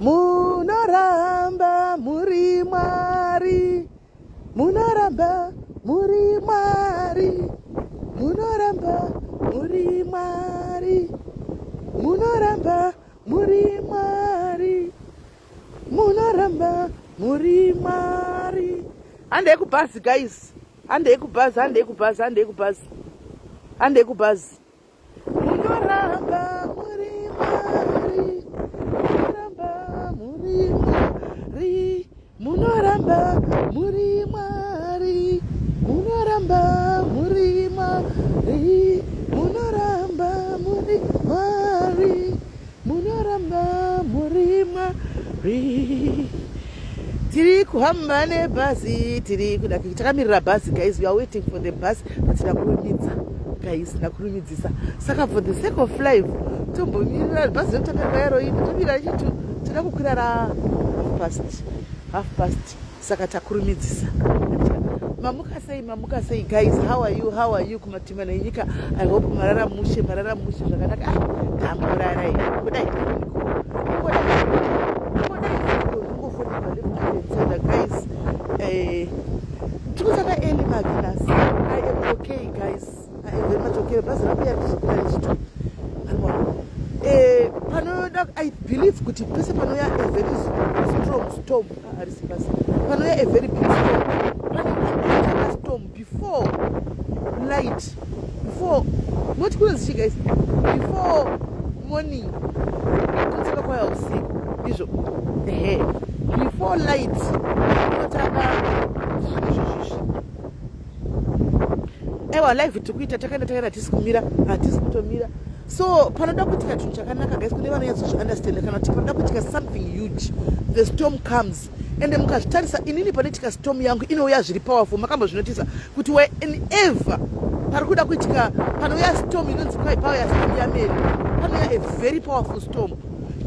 munoramba muri Mwari, munoramba muri Mwari, munoramba muri Mwari, munoramba muri Mwari, munoramba muri Mwari. Hande kubhazi guys, hande kubhazi, hande kubhazi, hande kubhazi, hande kubhazi. Munoramba muri Mwari, munoramba muri Mwari, munoramba muri Mwari, munoramba muri Mwari, munoramba muri Mwari, munoramba muri Mwari. Tiri kuhamba nebhazi, tiri kudaki takamirira bhazi guys, we are waiting for the bus. Tinakurumidza guys, nakurumidzisa. Saka for the sake of life, tombomirira bhazi rotanga yaro ino, tomira chitu tinoda kukwira ra half past. Saka takurumidzisa. Mamuka sei guys, how are you kumatima nenyika? I hope marara mushe zvakanaka. Tamurarai kudai guys, tukusaka early Magnus. I am okay guys, I am very much okay. But I believe kuti pese panoya a very strong storm, panoya a very big storm, panoya storm before light, before what could see guys, before morning, kutsaka kwa usiku izvo before light, ewa live tukuita takaenda tisikumira kutomira. So panoda kutika chinhu chakanaka guys, kune vanonyatso understand kana kuti panoda kutika something huge, the storm comes, and mukazvitarisa inini panoitika storm yangu inouya zviri powerful. Makambozvinotisa kuti whenever pari kuda kuitika panouya storm inonzi pauya storm yameri, panouya a very powerful storm.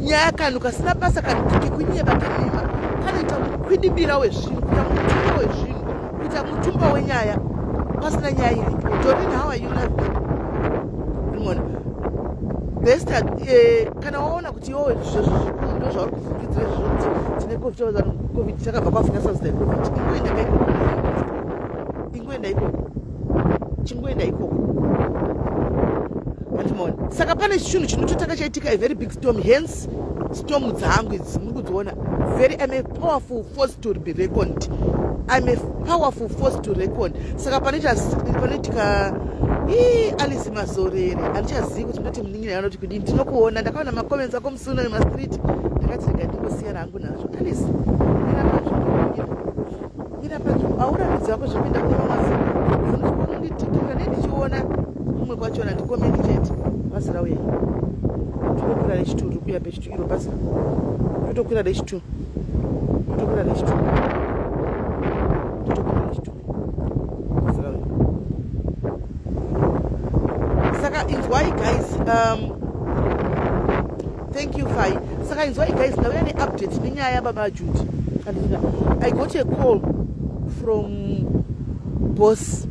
Nyaya kanhu kasina basa kekunyeba kenema kanoita mukwidibira wezvinhu, kuita mutumba wezvinhu, kuita mutumba wenyaya pasina nyaya iripo. Doreen, how are you now? Best kana waona kuti iwo ndo zvauri kufungidzira zvoti tine covid takabva kwaafrika south sudan covid chingoenda ikoko handimona. Saka pane chinhu chinototanga chaitika a very big storm, hence storm dzangu idzi muri kudziona. I'm a powerful force to be reckoned. I'm a powerful force to reckon. Saka panoitika Alice Mazorere handichazivi kuti ndoti muningi nayo noti kudini. Ndinokuona ndakaona macomments ako musuna nemastreet, ndakati rega ndingosiyana hangu nazvo. Alice ira panzvimbo auratidzi wako zvopinda kune mamazi unonditikira nendichiona kumwe kwachona ndikomeni chete bhazi rauya tokwira rechitu riri kuya pechitu iro bhazi totokwira rechitu bhazi rauya. Saka inzwai guys, thank you Fai. Saka inzwai guys, ndauya neupdate nenyaya yababa Judy. I got a call from boss.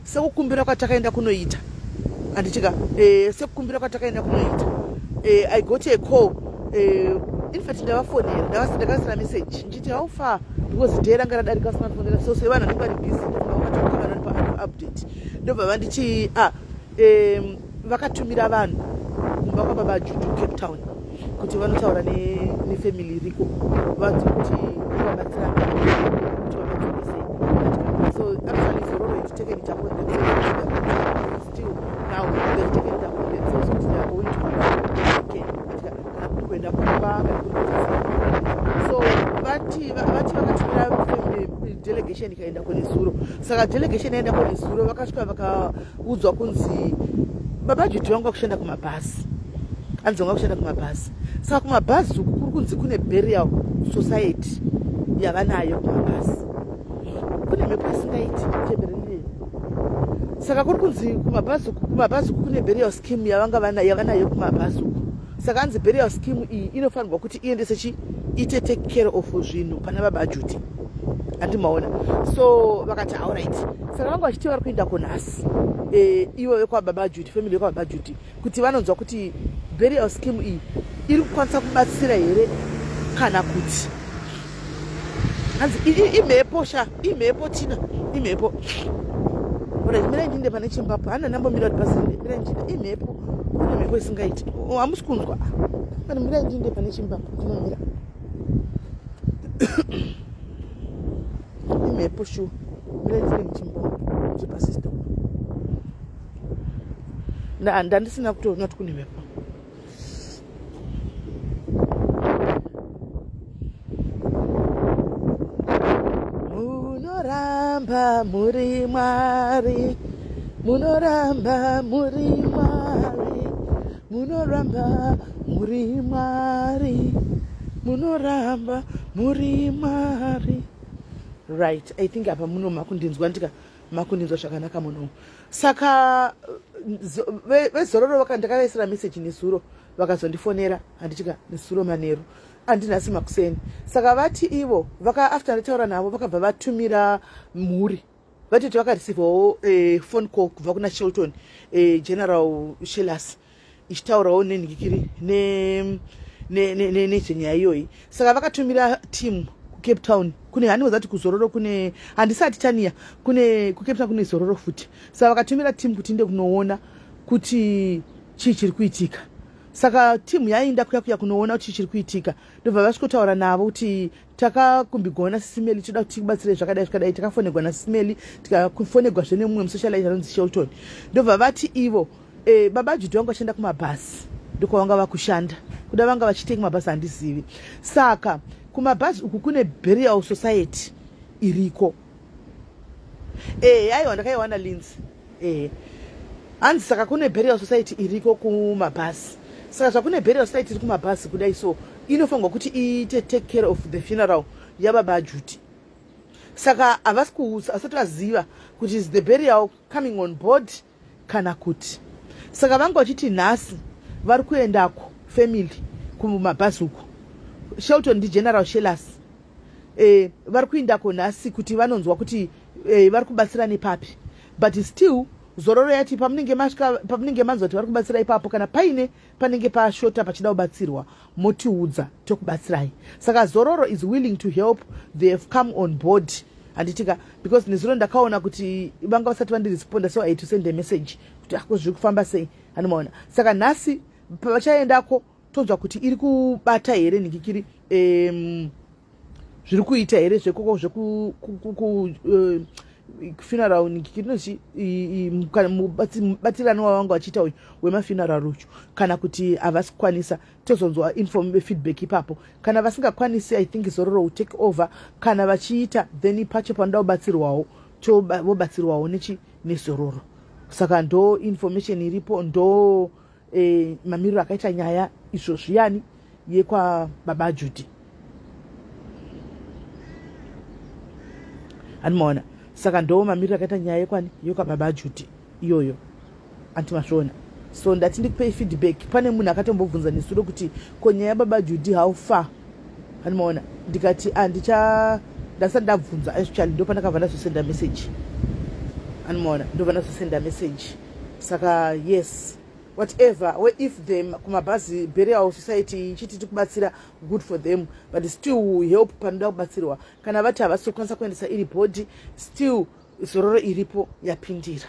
Sekukumbira kwatakaenda kunoita anditika sekukumbira kwatakaenda kunoita I got a call in fact ndavafonera ndakasira message nditi how far because day ranga radarika smartphone so se vanhu vanenge vari busy ndokuvana pa update ndobva vandichi vakatumira vanhu kumba kwababa Judy Cape Town kuti vanotaura nefamily iriko vanzi kuti vabatsira so actually for all it's taken it upon themselves still now they've taken it upon themselves because they are going to kuenda kumba. So vati vakatumira delegation ikaenda kuNezuro. Saka delegation yaenda kuNezuro vakasvika vakaudzwa kunzi baba Judy wangu akushanda kumabhazi, anzonga kushanda kumabhazi. Saka kumabhazi uku kuri kunzi kune burial society yavanayo kumabhazi, kune mhepo isingaiti teberere. Saka kuri kunzi kumabhazi kune burial scheme yavanayo kumabhazi uku. Saka anzi burial scheme iyi inofanirwa kuti iendese ite take care of zvinhu pana baba Judy. Andimaona. So vakati alright. Saka vanga vachiti vari kuenda kunhasi ivo vekwababa Judy, family yekwababa Judy, kuti vanonzwa kuti burial scheme iyi iri kukwanisa kubatsira here kana kuti hanzi imhepo imhepo tina imhepo mira ndinde pane chimbapo hana nambomira kuti pasinde mira ndinde imhepo kune mhepo isingaiti hamusi kunzwa kana mira ndinde pane chimbapo tinomira imhepo shu mira ndinde muchimbapo chepasista ndandisina kutoona kuti kune mhepo munoramba muri Mwari munoramba muri Mwari munoramba muri Mwari munoramba muri Mwari. Right, I think apa muno makundinzwa ndika makundinzwa zvakanaka muno. Saka vezororo vakandakavaisira message nesuro vakazondifonera handichika nesuro manheru andinasi makuseni. Saka vati ivo after ndataura navo vakabva vatumira mhuri vatoti vakareceivawo phone call kubva kuna Shelton General Shelas ichitaurawo nenhikiri nezvenyaya iyoyi. Saka vakatumira team Cape Town kune hani wazati kuzororo kune handisati tania kune ku Cape Town kune zororo futi. Saka vakatumira team kuti inde kunoona kuti chiri kuitika. Saka team yaenda kuya kunoona kuti chiri kuitika ndobva vasvikotaura navo kuti takakumbigona Simeli toda kuti tibatsire zvakadai takafonegwa naSimeli tikafonegwa zvene mumwe musocialite anonzi Shelton ndobva vati ivo baba Judhi wangu achienda kumabhazi ndiko vanga vakushanda kuda vanga vachiteka mabhazi handizivi. Saka kumabhazi uku kune burial society iriko aiwa ndakaiwana Linzi hanzi. Saka kune burial society iriko kumabhazi. Saka zvakune burial society iri kumabhazi kudai so inofanirwa kuti iite take care of the funeral yababa Judhi. Saka asati vaziva kuti is the burial coming on board kana kuti. Saka vanga vachiti nhasi vari kuendako family kumabhazi uku Shelton General Shelas vari kuendako nhasi kuti vanonzwa kuti vari kubatsira nepapi, but still zororo yati pamunenge manzwa kuti vari kubatsira ipapo kana panenge pashota pachida kubatsirwa motiudza tokubatsirai. Saka zororo is willing to help, they have come on board handitika because nezuro ndakaona kuti vanga vasati vandiresponda so I had to send a message kuti zviri kufamba sei hanomaona. Saka nhasi vachaendako tonzwa kuti iri kubata here nikikiri zviri kuita here zvekoko funeral nikikiri mubatirano wavanga vachiita uyu wemafuneral uchu kana kuti havasi kukwanisa tozonzwa feedback ipapo. Kana vasingakwanisi I think zororo will take over kana vachiita then pacho panoda kubatsirwawo vobatsirwawo nezororo. Saka ndo information iripo ndo mamiriro akaita nyaya izvo zviyani yekwa baba Judhi anomaona. Saka ndo mamiriro akaita nyaya yekwani yekwa baba Judhi iyoyo antimasvona. So ndati ndikupei feedback. Pane munhu akatombobvunza nesuro kuti ko nyaya yababa Judhi how far anomaona. Ndikati ndasati ndabvunza actually ndo pandakabva ndazosenda message anomaona ndobva ndazosenda message. Saka yes whatever if them kumabhazi burial society chiti tikubatsira good for them, but still help panoda kubatsirwa kana vati havasi kukwanisa kuendesa iri body still zororo iripo yapindira.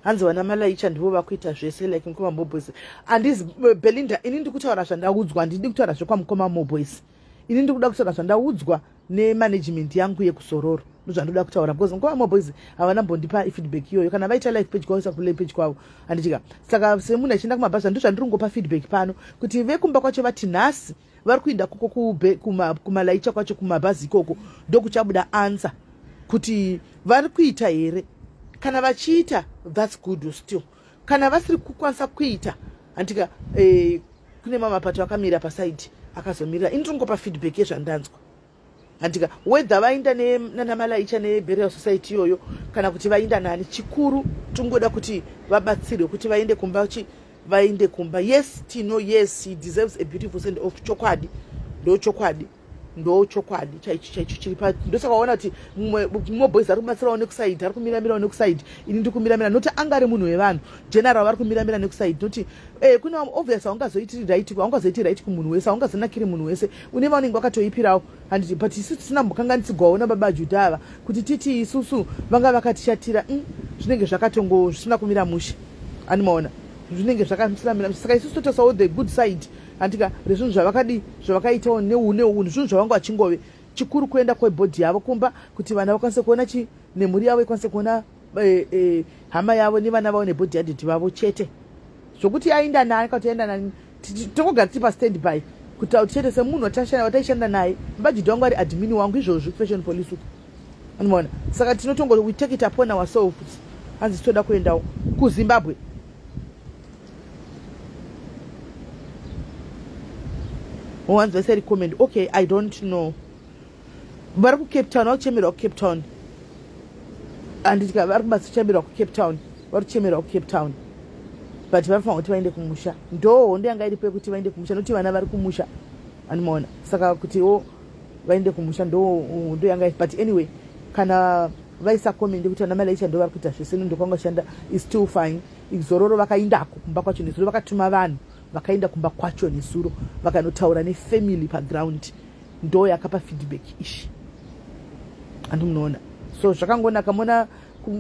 Hanzi wana Malaicha ndivo vakuita zvese like Mukoma Moboys. Andizi Belinda ini ndikutaura zvandaudzwa ndidi kutaura zvekwa Mukoma Moboys. Ini ndikuda kutaura zvandaudzwa nemanagement yangu yekusororo ndozvandoda kutaura because Mukoma Moboys havana mbondipa feedback iyoyo kana vaita live page kwavo sakule page kwavo handitika. Saka semunhu achienda kumabhazi ndozvandiringopa feedback pano kuti vekumba kwacho vati nhasi vari kuenda koko kumalaicha kwacho kumabhazi ikoko ndokuchabuda answer kuti vari kuita here. Kana vachiita that's good still. Kana vasiri kukwanisa kuita handitika kune mamapato akamira paside akazomirira indiringopa feedback yezvandanzwa handitika whether vainda nana Malaicha neburial society iyoyo kana kuti vainda nani chikuru tungoda kuti vabatsirwe kuti vaende kumba yes tino yes he deserves a beautiful send off chokwadi ndo chokwadi ndo chokwadi chaicho chiri pa ndosaka waona kuti mumwe boys ari kubatsirawo nekusaidi ari kumiramirawo nekusaidi ini ndi kumiramira noti anga ari munhu wevanhu general vari kumiramira nekusaidi noti kuna obvious haungazoiti right haungazoiti right kumunhu wese haungazonakiri munhu wese une vanenge wakatoipirawo handiti but isu tisina mbokanganisigwawo nababa Judha ava kuti titi isusu vanga vakatishatira zvinenge zvakatongo zvisina kumira mushe animaona zvinenge zvakamisira mushe saka isusu totasawo the good side handika rezvinhu zvavakaitawo neunhu zvinhu zvavanga vachingove chikuru kuenda kwebhodhi yavo kumba kuti vana vakwanise kuona nemhuri yavo ikwanise kuona hama yavo nevana vavo nebhodhi yadhiti vavo chete zvokuti aenda naye kuti aenda nani tongogara tiri pastand by kuti chete semunhu wataishanda naye mbajidhi wangu ari admini wangu izvozvo fashion police uku anomaona saka tinotongo we take it upon ourselves hanzi toda kuendawo kuZimbabwe. Once they said comment, okay, I don't know. Vari kuCape Town, vakuchemera kuCape Town. Andika vari kuchemera kuCape Town, vakuchemera kuCape Town. But vanofanira kuti vaende kumusha. Ndo hondo yanga iripo kuti vaende kumusha, noti vana vari kumusha. Anomaona. Saka kuti vaende kumusha ndo hondo yanga iripo. But anyway, kana vaisa comment kuti vana Malaysia ndo vari kuita zvese ndo kwanga shanda is still fine. Izororo vakaindako kumba kwacho nezuro vakatuma vanhu. Vakaenda kumba kwacho nesuro vakanotaura nefamily paground ndo yakapa feedback ishi andimunoona so zvakangonaka mona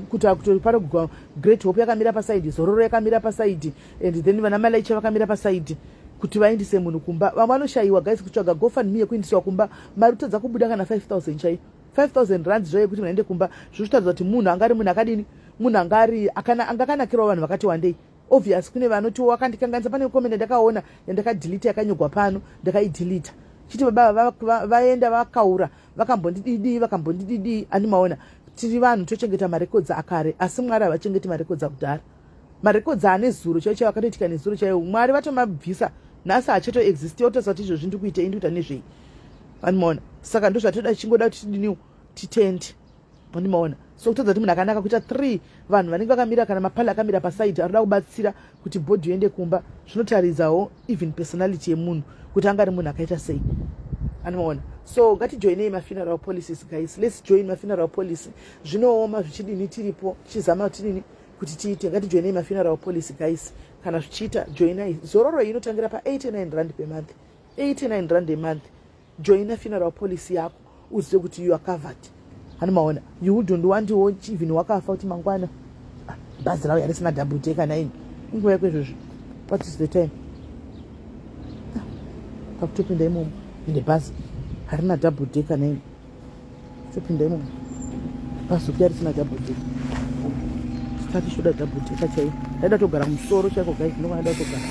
kuti pari kugwa Great Hope yakamira paside Zororo yakamira paside and then vana Malaysia vakamira paside kuti vaendise munhu kumba vanoshayiwa guys kutsvaga GoFundMe yekuindiswa kumba mari utadza kubuda kana 5000 chai 5000 rand zvoye kuti munaende kumba zvochitaridza kuti munhu angari munhu akadini munhu angari angakanakirawo vanhu vakati wandei obvious kune vanoti wakandikanganisa pane comment ndakaona yandakadelete yakanyogwa pano ndakaidelete chiti baba vaenda vakaura vakambondididi animaona tiri vanhu tochengeta marecords akare asi Mwari havachengeti marecords akudhara marecords ane zuro chaicho vakatoitika nezuro chaiyo Mwari vatomabvisa nhasi hachato exist yotosa kuti izvozvi ndikuita nezvei animaona saka ndozvatoda chingoda kuti tidiniwo titende animaona so kutodza kuti munhu akanaka kuita 3 vanhu vanenge vakamira kana mapala akamira paside arida kubatsira kuti bhodhi yoende kumba zvinotaridzawo even personality yemunhu kuti angari munhu akaita sei anoona so ngatijoinei mafuneral policies guys let's join mafuneral policy zvinooma zvichidini tiripo tichizama kuti tiite ngatijoinei mafuneral policy guys kana zvichiita joinai Zororo inotangira pa 89 rand per month 89 rand a month joina funeral policy yako uzive kuti you are covered hanimaona you wouldn't want to watch even wakafa kuti mangwana bhazi rawo yarisina double decker 9 inguva yako izvozvo what is the time pakutopinda imomo inde bhazi harina double decker 9 topinda imomo bhazi uku yarisina double decker stati shoda double decker chaiyo ndaida togara musoro chaiko guys ndokwana ndaida togara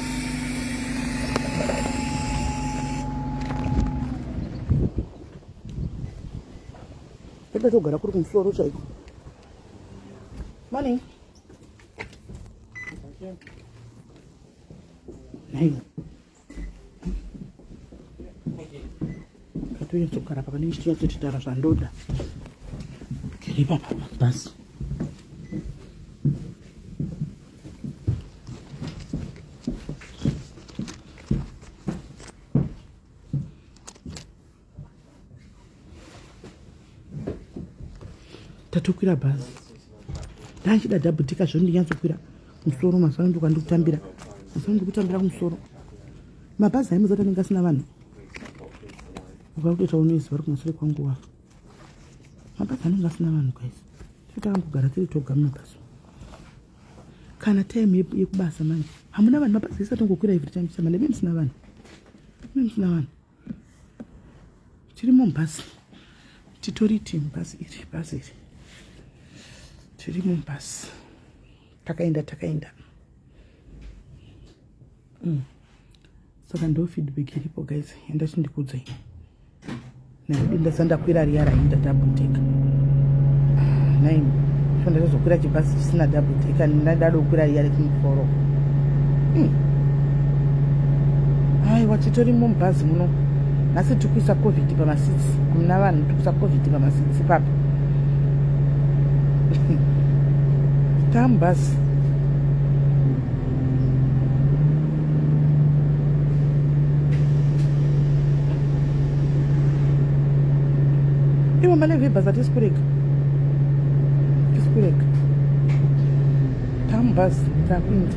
ndaida togara kuri kumusoro chaiko morning katoyenzogara pakane chichinyatsochitara zvandoda keripapa basi tatokwira bhazi ndachida double decker zvo ndinyatsokwira musoro mazano ndokandikutambira mazano ndikutambira kumusoro mabhazi aimuza tanenge asina vanhu vakutoita unoisi vari kumashure kwanguva mabhazi anenge asina vanhu guys takangogara tiri toga mumabhazi kana time yekubasa manje hamuna vanhu mabhazi ese atongokwira every time chamane bemusina vanhu tirimo mubhazi titoriti mubhazi iri bhazi iri tiri mubhazi takaenda saka ndo feedback iripo guys enda chindikudzai naidinda sandakwira riya raita double decker 9 fandazokwira chibhazi chisina double decker ndadado kukwira riya rekumusoro aiwa titorimo mubhazi muno nasi tikuisa covid pamasitsi amuna vanhu tikuisa covid pamasitsi papa tambas live ibhasi atisikureka tambhasi takuinda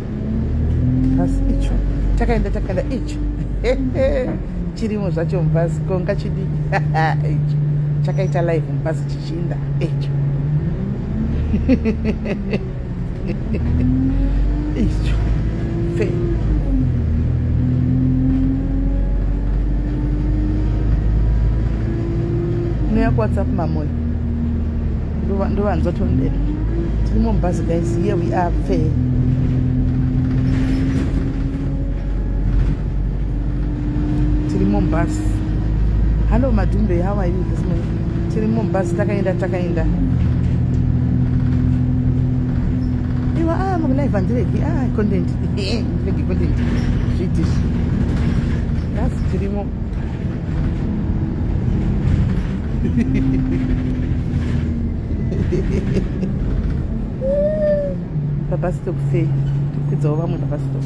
bhasi icho takaenda icho chirimo zvacho mubhasi konga chidi icho chakaita live mubhasi chichiinda icho icho fe noya kuwhatsapp mamoyo ndovanzotondera tirimo mubhasi guys. Here we are fair. Tirimo mubhasi. Hello Madumbe, how are you this morning? Tirimo mubhasi takaenda iwa live andireki content ndinenge content zviti that's tirimo pabasitop fe tikwidzawo vamwe pabasitop.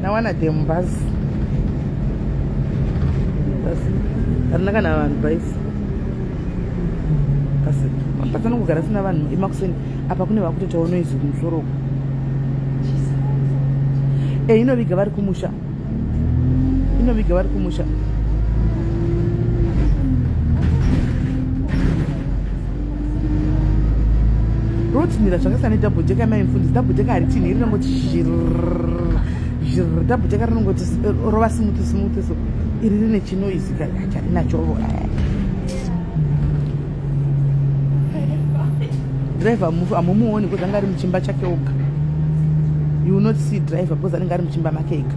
nawana dem basi harina kana vanhu baisi basi patanongogara sina vanhu emakuseni apa kune vakutotawo noizi kumusoro inoviga vari kumusha rotinira zvakasiyana nedhabho jeka maimfundisi. Dhabho jeka haritini rinongoti dhabho jeka rinongoti rova simuti so iri rine chinoizi charinacho. Driver hamumuoni because anga ari muchimba chake oga. You will not see driver because anenge ari muchimba make ega.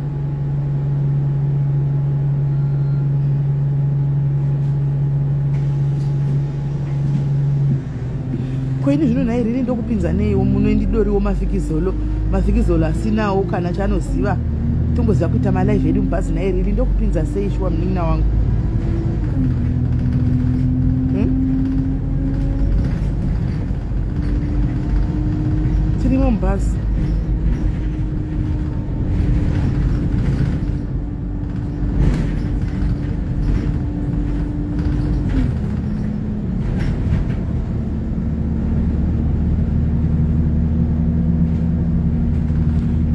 Koini zvino naye riri ndokupinza neiwo munoindidoriwo mafikizolo asinawo kana chanoziva tomboziva kuita malive edu mubhazi naye riri ndokupinza sei shuwa munin'ina wangu. Tirimo mubhazi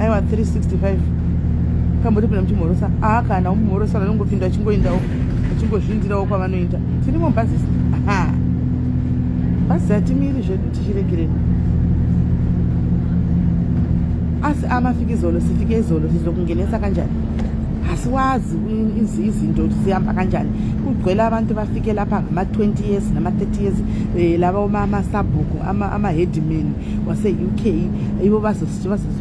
aiwa 365 kamboti pina muchimhorosa kana umhorosa vanongopinda achingoindawo achingozvindirawo kwavanoenda. Tirimo mubhazi bhazi hatimiri zvedu tichiregereni asi amafikizolo sifike izolo sizokungenesa kanjani asi wazi izinto sihamba kanjani. Kugcwele abantu bafike lapha ngama-20 years nama-30 years laba amasabhuku ama-headman wase-UK ibo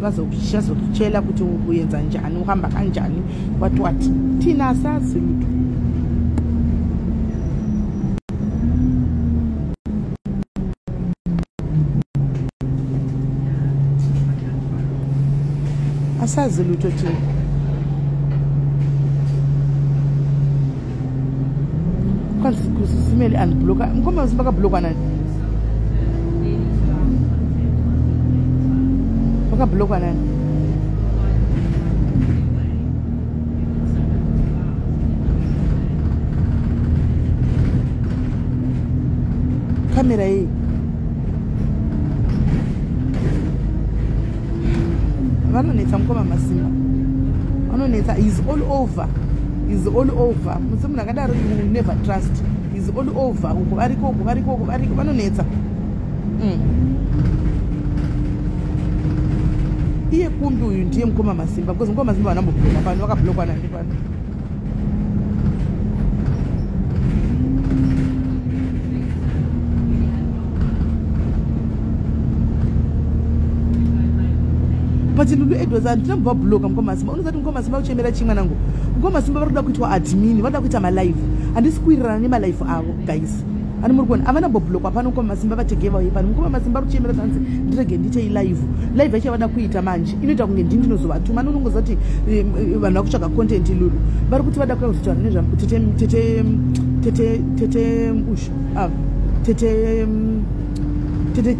bazokutshela ukuthi uyenza njani uhamba kanjani what thina asazi lutho. Asazi lutho thina. Simele unblock. Ngoma zimbaka block nani? Baka block nani? Kamera hii. Vanonetsa mukoma Masimba. Vanonetsa is all over. Musi akadaro you never trust. Is all over. Uko variko vanonetsa. Iye kumbi uyu ndiye mukoma Masimba because mukoma Masimba vanambobloka pano vakablokwa nani pano. But Lulu Edwards andinobva bloka mukoma Masimba. Unozati mukoma Masimba uchemera chimwe nangu. Mukoma Masimba varikuda kuitwa admin, varikuda kuita malive. Handisi kuwirirana nemalive avo guys. Ani muri kuona avana boblokwa pano mukoma Masimba vategeva pano. Mukoma Masimba arikuchemera tanzi ndirege ndiite live yacho yavada kuita manje inoita kunge ndinozovatuma. Nonongozati vanhu vakutsvaga content Lulu vari kuti vada kuzotaura nezvamutete tete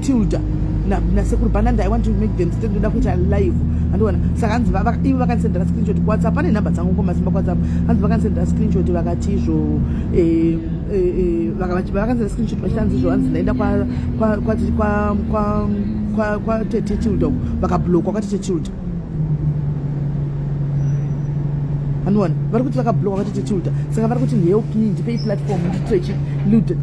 Tilda na sekuru Bananda. I want to make them stand up live. Andona saka hanzi ivo vakanisendera screenshot kuWhatsApp. Pane nhamba dzangu ngomasimba kuWhatsApp. Hanzi vakanisendera screenshot vakati izvo vakanisendera screenshot vachichanzi izvo hanzi ndaenda kwa tete Tilda vakablockwa kwa tete Tilda. Andona vari kuti vakablockwa kwa tete Tilda. Saka vari kuti help me ndipei platform nditrechi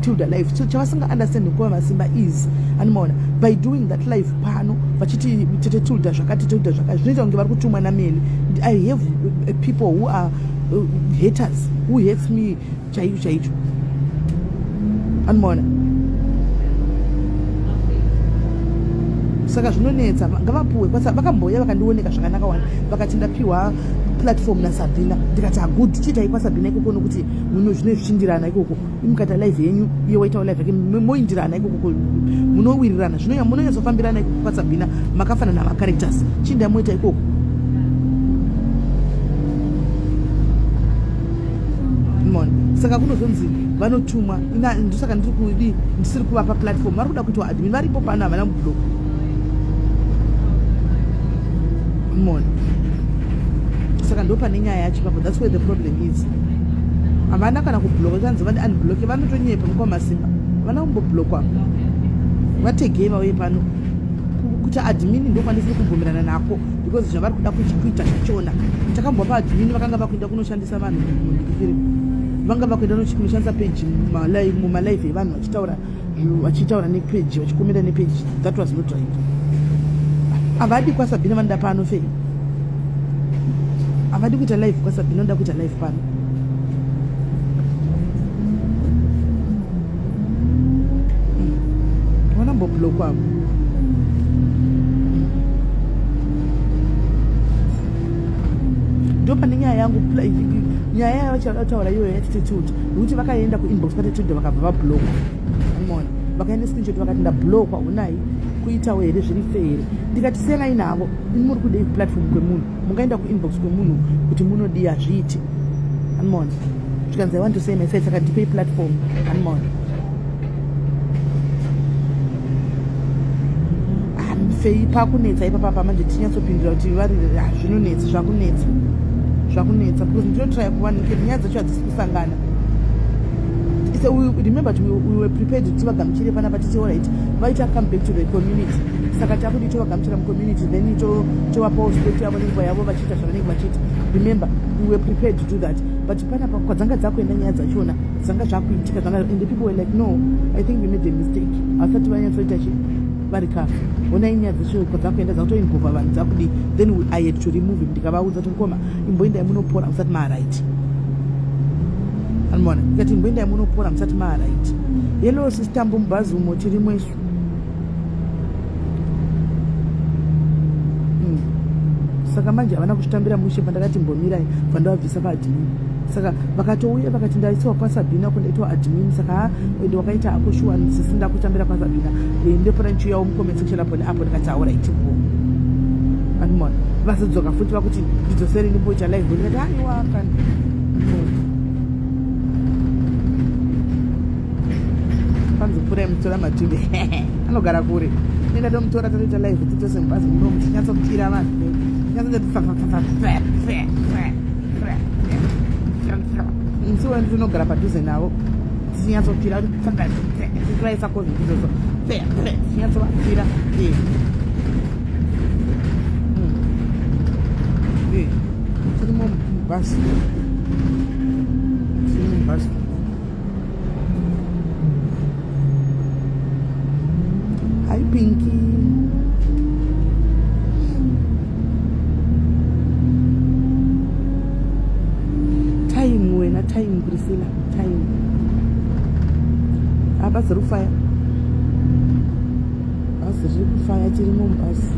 Tilda live. So chavasinga understand kwa masimba is anomaona by doing that live pano vachiti tete Tilda zvakati Tilda zvakati zvinoita kunge vari kutumwa nameni. I have people who are haters who hates me chaicho anomaona. Saka zvinonetsa ngavapuwe kwasa vakamboya vakandioneka zvakanaka wani vakati ndapiwa platform naSabina ndikati good chitai kwaSabina ikoko nokuti muno zvine zvichindirana ikoko imukata live yenyu iyo waita live yake moindirana ikoko munowirirana zvinoya munonyazofambirana ikoko kwaSabina makafana nama characters chinda moita ikoko. Mona saka kunozonzi vanotumwa ndosaka ndisiri kuvapa platform vari kuda kuitwa admin varipo pano havana mublock. Mona saka ndo pane nyaya yacho papo. That's where the problem is. Havana kana kublock kanzi vani unblock vanotonyepa mukwa masimba vana kumboblockwa vategei vauye pano kuti admin ndo kwanisiri kubvumirana nako because zvavari kuda kuita zvachona. Takambwa pa admin vakanga vakuenda kunoshandisa vanhu mundikiri vanga vakuenda kunoshandisa page mumalive evanhu vachitaura nepage vachikomera nepage. That was not right. Avadi kwaSabina vanoda pano fei. Avadi kuita live kwaSabina vanoda kuita live pano. Vana mboblock wavo. Ndo pane nyaya yangu nyaya yavachataura iyoyo yatitude nokuti vakaenda kuinbox kwatitude vakabva vablock. Unoona vakaenda screenshot vakati ndablockwa unai kuitawo here zviri feere. Ndikati sengai navo muri kudei platform kwemunhu mungaenda kuinbox kwemunhu kuti munodii hazviiti. Unoona zvikanzi I want to say my face saka ndipei platform. Unoona fei pakunetsa ipapa manje tinyatsopindura kuti vari zvinonetsa zvakunetsa because ndinotraya kuvanikira nyaya dzacho hadzisi kusangana. So we remember we were prepared to vagamuchire panapa titi alright vaita come back to the community. Saka takudi tovagamuchira mucommunity then tovapawo spect yavo nenguva yavo vachiita zvavanenge vachiita. Remember we were prepared to do that but panapa kwadzanga dzakuenda nyaya dzachona dzanga zvakuitika and the people were like no I think we made a mistake. Asati vanyatsoita chi vari kafu onai nyaya dzacho kwadzakuenda dzakutoinvova vanhu dzakudi then I had to remove him ndikavaudza kuti ngoma imboendai munopora musati maaright. Anmona ikati imboendai munopora musati maaright. Hello sister mbumbazi umo tirimo isu. Saka manje havana kuchitambira mushe pandakati mbomirai pandavabvisa paadmin. Saka vakatouya vakati ndaisiwa kwaSabina kundaitwa admin. Saka ende wakaita ako shuwa sisinda kutambira kwaSabina ndepona nchiuyawo mucomment section apo neapo ndikati alright bo. Anmona vasadzoka futi vakuti ndidzosere ndimboita live ndikati haiwa kani. Panzopfurai mutora madhube anogara kure nenda tomutora toita live titose mubhazi muno muchinyatsokwira vanhu msiwa ndinogara padhuze navo tichinyatsokwira tiraisa covid izozo tichinyatsovakwira tirimo mubhazi Hi Pinky. Time wena time Priscilla time. Abasi rufaya. Basi rufaya tiri mumbasi.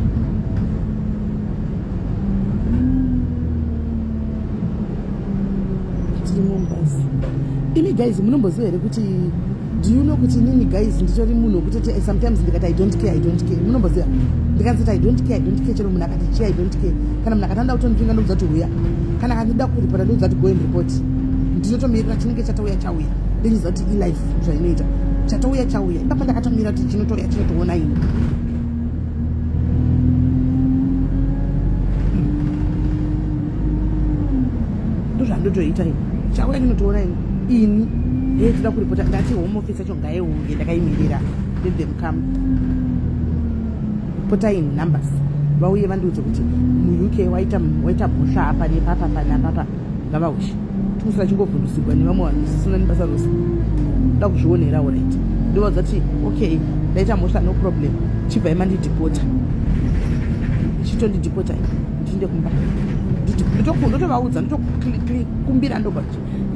Tiri mumbasi. Ini guys munomboziva here kuti do you know kuti nini guys nditori munhu kuti sometimes ndikati I don't care munomboziva ndikanziti I don't care chero munhu akati chi I don't care kana munhu akatanda kutondipinga ndokuza kuti uya kana akandida kuripota ndokuza kuti go and report ndinotomirira chinenge chatauya chauya ndinyiziva kuti ilife zvainoita chatouya chauya ipapo ndakatomira kuti chinotouya chinotoona ini ndozvandotoita ini chauya chinotoona ini toda kuripota ndati home office yacho ngaiuye ndakaimirira let them come pota in numbers vauye vandiudze kuti muuk waita mhosva apa nepapa panapapa ngavaushi tikusira chingovhundusigwa nevamwe vanhu sisina nebasa rose da kuzvionera orit ndovaudza kuti okay ndaita mhosva no problem chibvai mandidhipota chitondidhipota ndiinde kumba ndotovaudza ndotokumbira ndobva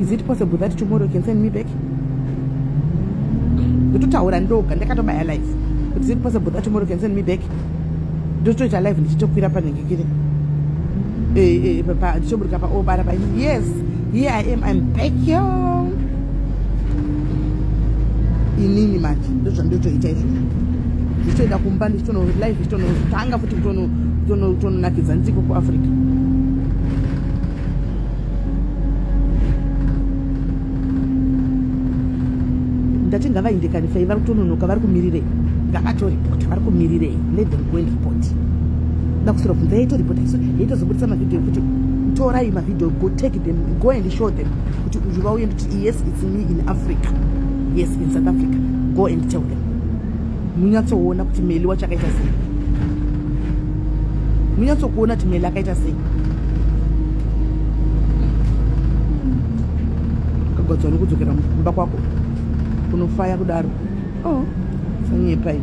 is it possible that tomorrow you can send me back ndototaura ndoga ndakatobaya life is it possible that tomorrow you can send me back ndotoita live ndichitokwira panhengekere ndichoburika paobara paini yes here I am, I'm back yo inini manje ndozvandotoita izvo ndichitoenda kumba ndichitono live ndichitonotanga futi kutononakidza ndiko kuafrica ndati ngavaindikanifa vari kutononoka vari kumirirei ngavatoripota vari kumirirei let them go and report ndakusira kunza yaitoripota iso yaitozobudisa mavidhio ekuti torai mavidhio go take them go and show them kuti uyu vauye ndikuti yes it's me in Africa yes in South Africa go and tell them munyatsoona kuti meli wacho akaita sei munyatsokuona kuti meli akaita sei kagwadzwa nokudzokera kumba kwako kunofaya kudaro sanyepai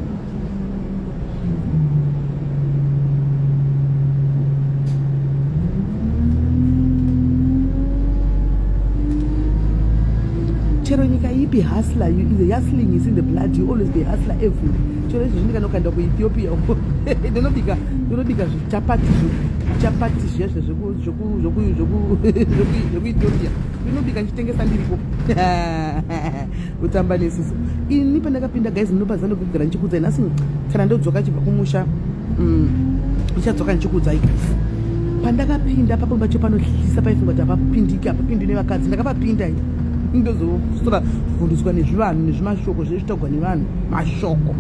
chero nyika ipi hustler the hustling is in the blood you always be hustler everywhere chero izvi zvindikanokaenda kuethiopia ndinobika chapati zveshe zvekuethiopia ndinobika ndichitengesa ndiriko utamba nesusu ini pandakapinda guys ndinobva ndokugara ndichikudzai nhasi kana ndodzoka chibva kumusha ndichadzoka ndichikudzai guys pandakapinda papo pacho panohlisa paifungwa kuti hapapindiki hapapindi nevakadzi ndakapapinda ndozosora kuvhundutswa nezvivanhu nezvimashoko zvezvitogwa nevanhu mashoko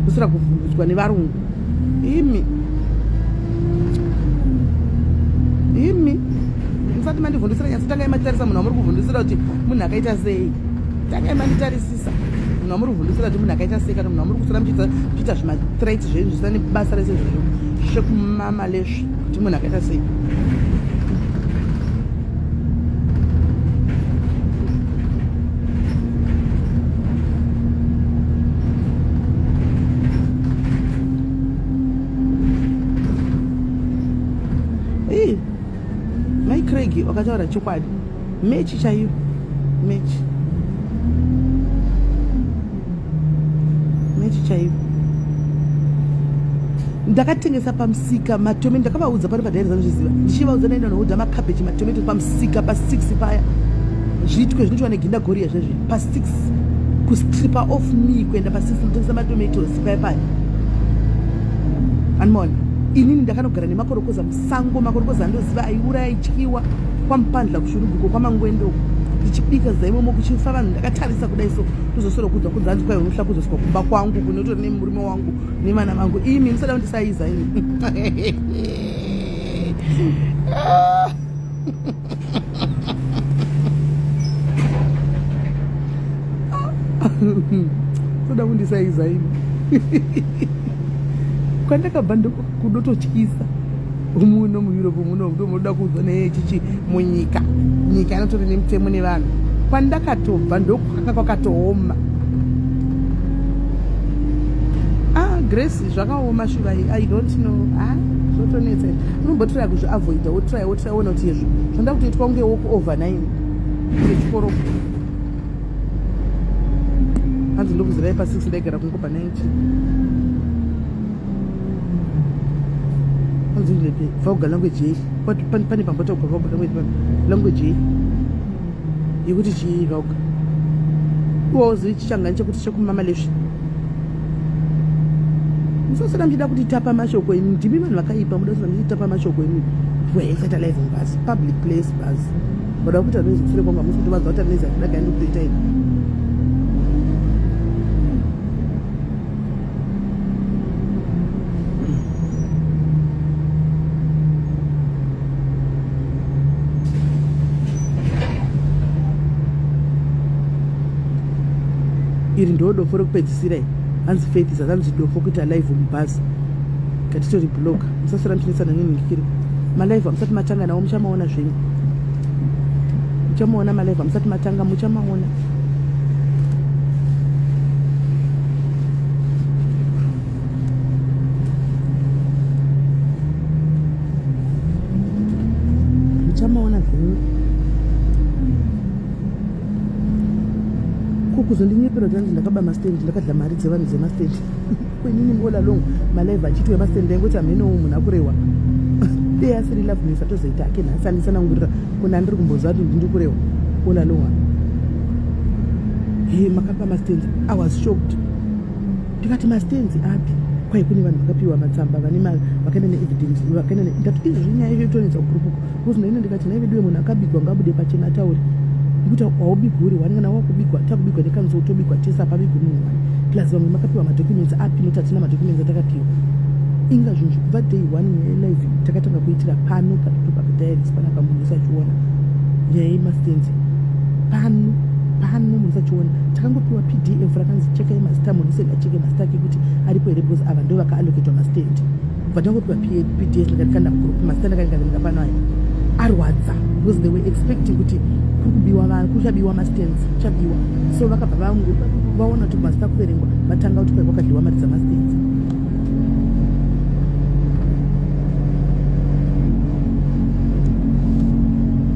kusira kuvhundutswa nevarungu imi musati mandivhundusira nyasi tangai matarisa munhu amuri kuvhundusira kuti munhu akaita sei tangai manditarisisa munhu amuri kuvhundusira kuti munhu akaita sei kana munhu amuri kusora muchiita zvimathreat zvenyu zvisina nebasa rese zvezvo zvekumama lesvi kuti munhu akaita sei mai Craig wakataura chokwadi mechi chaiyo mechi chaiyo ndakatengesa pamusika matometi ndakavaudza pari padhairi zanozviziva ndichivaudza naenda noudha makabeji matometi pamusika pa6 paya zviitwe zvinoitwa neginda goriya zvezvi pa6 kustripa off me kuenda pa6 ndotengesa matomatoes paya anmona inini ndakanogara nemakorokoza musango makorokoza andoziva aiuraya aityiwa kwamupandla kushuruguko kwamangwendo ndichibika zaimomo kuchifa vanhu ndakatarisa kudai so ndozosora kudza kunzanzi kwai unohla kuzosvika kumba kwangu kunotori nemurume wangu nevana vangu imi musada kundisaiza ini soda kundisaiza ini kwandakabva kudototyisa muno mueurope muno ndomunoda kuzwa nechichi munyika nyika inotori nemutemo nevanhu kwandakatobva ndokukanga kwakatooma grace zvakaoma shuva I don't know zvotonetsa unombotora kuzviavoida wotry ona kuti izvo zvoda kutoitwa kunge woku over 9 chikoro hanzi ndokuzirai pa6 ndaigara kungo pa 90 vauga language yei pane pambotauga vauga language yei yekuti chii vauga iwaozivi chichangani chekuti chekumama lesvi musosera muchida kuti tapa mashoko emi ndimi vanhu vakaipa muda kusera muchitapa mashoko emi wesata live mubhazi public place bhazi vada kuita noise kushure kwangu hamusi kuti vazva kuti noise akudaga ende kutoita ini. Iri ndodofo rekupedzisira hanzi Faith zvakanzi dofo kuita live mubhazi ngatitori bloka musasara muchinesana neningikiri malive hamusati matanga nawo muchamaona zvenyu muchamaona malive hamusati matanga muchamaona zvenyu kuzondinyepera kuti hanzi ndakaba mastendi ndakadla mari dzevanhu dzemastendi kwenini mbola long malive achiti wemastendi aingoti hamene umu munhu akurewa dei asiri lavunisa tozoita ake nhasi andisanangurira kuna andiri kumbozva kuti ndiri kurewa ola long he makapa mastendi I was shocked ndikati mastendi api kwai kune vanhu vakapiwa matsamba vakaenda neevidence vakaenda ndati izvi nyaya yotonetsa kukurupuka kuzi ndaine ndikati naiveduwe munhu akabigwa ngabude pachena atauri nekuti haubigwi uri wani kana wakubigwa takubigwa nekanzo utobigwa tese apabigwi munhu wani plus vamwe makapiwa madocuments api noti hatina madocuments atakapiwa inga zvinhu zvekubva day 1 live takatanga kuitira pano padiaries panapa munhu usachiona nyaya yemastenzi pano munhu usachiona takangopiwa pdf rakanzi chekai mazita munhu usenge acheke mazita ake kuti aripo here because ava ndo vakaaloketwa mastendi kubva tangopiwa pdf ndikatikanda mugroup mazita ndakaingaverenga pano aya arwadza because they were expecting kuti kuchabiwa mastenzi chabiwa so vakabva vaona kuti mazita kuverengwa vatanga kuti kwakadliwa mari dzamastenzi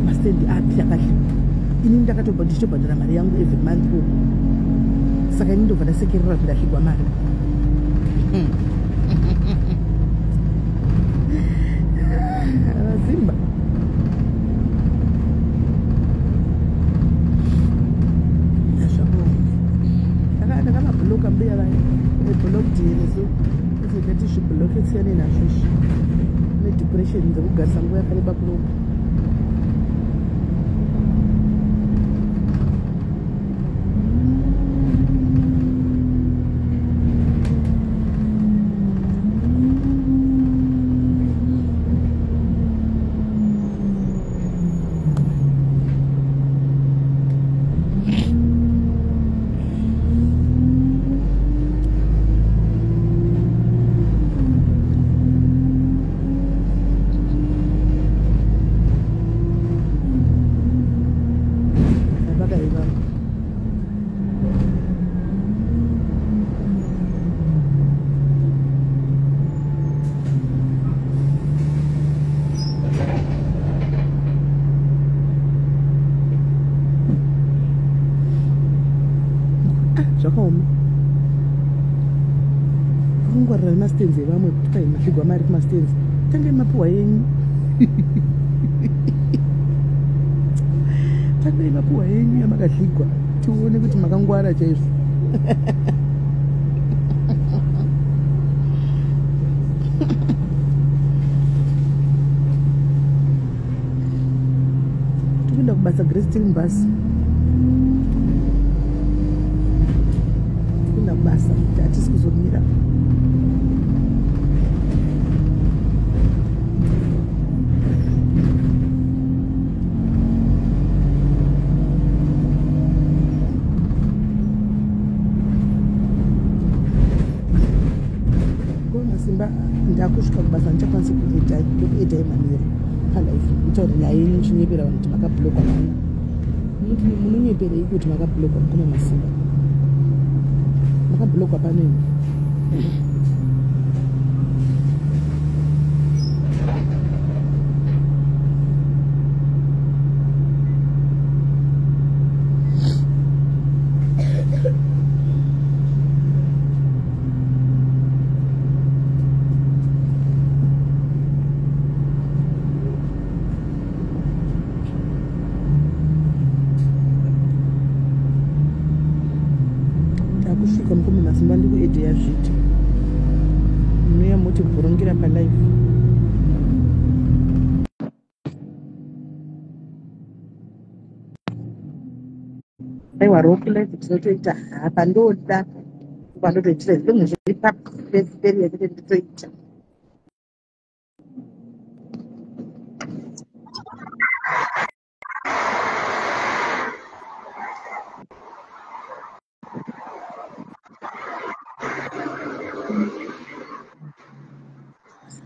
mastendi api akadliwa ini ndakatobva ndichitobhadhara mari yangu every month uku saka ini ndobva ndasekerera kuti ndahligwa mari vazimba ndakavabhuloka mbuya vayo ebhulokdini so izekati zvibhuloke tsiyane nazvozvo nedepression dzekugarisa nguva yakareba kunoku zvakaoma vakangwarira nemastenzi evamwe kuti pai mahligwa mari kumastenzi tange mapuhwa yenyu tange mapuhwa yenyu yamakahligwa tione kuti makangwara chaizvo tikuenda kubasa Grace tiri mubhasi basa kuti hatisi kuzomira ngona simba ndakusvika kubasa ndichakwanisa kuedai manero palife mutaura nyaya yenyu chinyepera vanhu kuti makabhulokwa mana munonyeperei kuti makabhulokwa mukoma masimba makabhulokwa panini kusvika mukome masimba ndikuedheya zviti munoya moti kuburungira palife aiwa rock life tinotoita hapa ndoda vandotoitira zvinhu zviri paperi yekuti nditoita.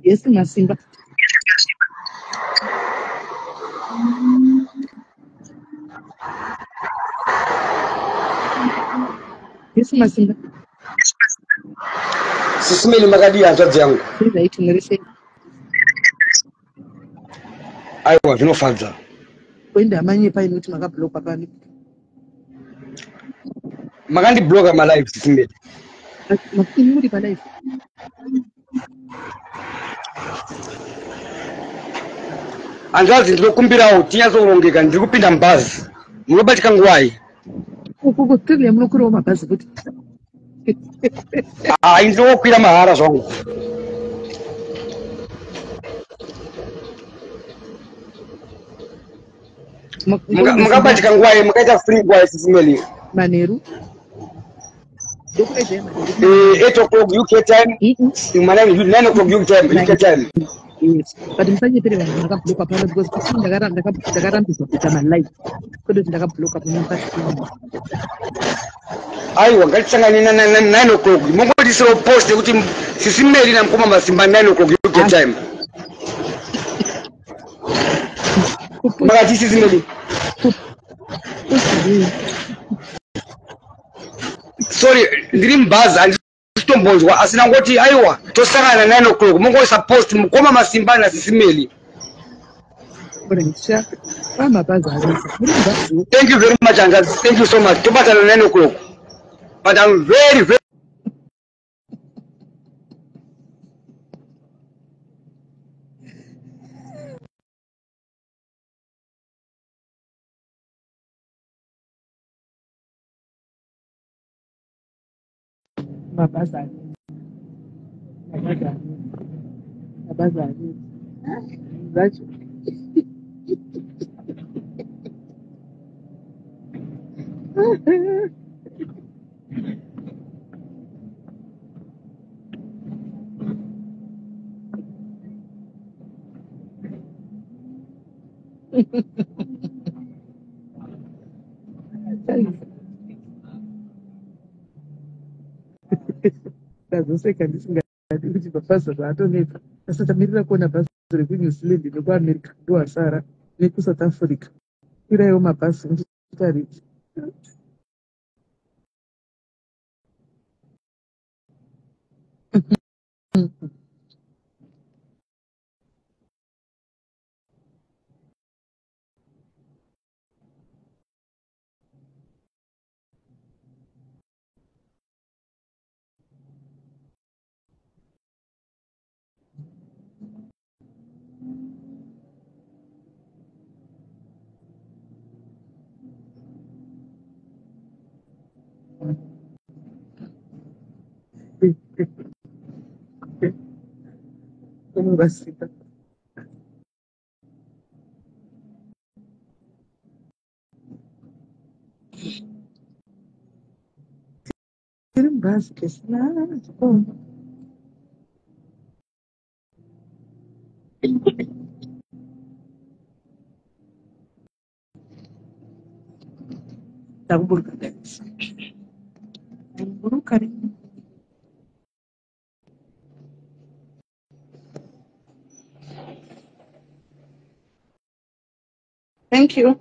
Yes, Masimba. Yes, Masimba. Sisimeli makadi hanzvadzi yangu. Aiwa zvinofadza. Kuenda manye painoti makabloka pani. Makandibloka malive Sisimeli. Muri palive. Hanzvadzi ndinokumbirawo tinyatsorongeka ndiri kupinda mubhazi. Munobatika nguwai? Uko tiri munokurawo mabhazi kuti. Ndinokwira mahara zvangu. Mukabatika nguwai, mukaita free nguwai Sisimeli? Manheru. 8 o'clock UK time. 9 o'clock UK time. Yes. But mfanye pere vanhu vakabloka pano because kuti ndakarambiswa kuita malive. Kodwa ndakabloka pano pasi. Aiwa ngatisangane na 9 o'clock. Mungotisira post kuti Sisimeli namukoma Masimba 9 o'clock UK time. Makati Sisimeli. Sorry, ndiri mubhazi handitombonzwa asi nangoti aiwa tosangana 9 o'clock. Mungoisa post mukoma Masimba naSisimeli. Thank you very much, Angazi. Thank you so much. Tobatana 9 o'clock. But I'm very, very Mabazari. That's ndazoseka ndisingadi kuti mabhazi zvaatonetsa asi tamirira kuona bhazi rekuNew Zealand nekuAmerica ndohasara nekuSouth Africa. Kwiraiwo mabhazi muchitariti. Como vacina. Tira básico, tá Thank you.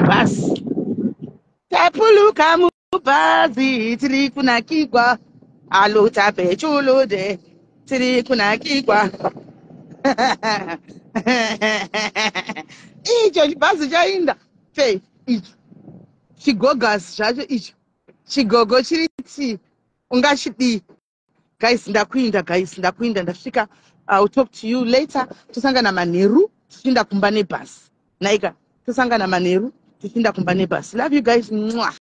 Basi. Tapuluka mubazi tiri kuna kigwa. Alo tape chulude tiri kuna kigwa. Icho basi jainda. Faith icho. Chigogas zvacho icho. Chigogo chiriti ungachidi. Guys ndakwinda ndasvika. I'll talk to you later. Tosangana Manheru tichinda kumba nebhasi. Naika tosangana Manheru tichinda kumba nebhasi. Love you guys. Mwah.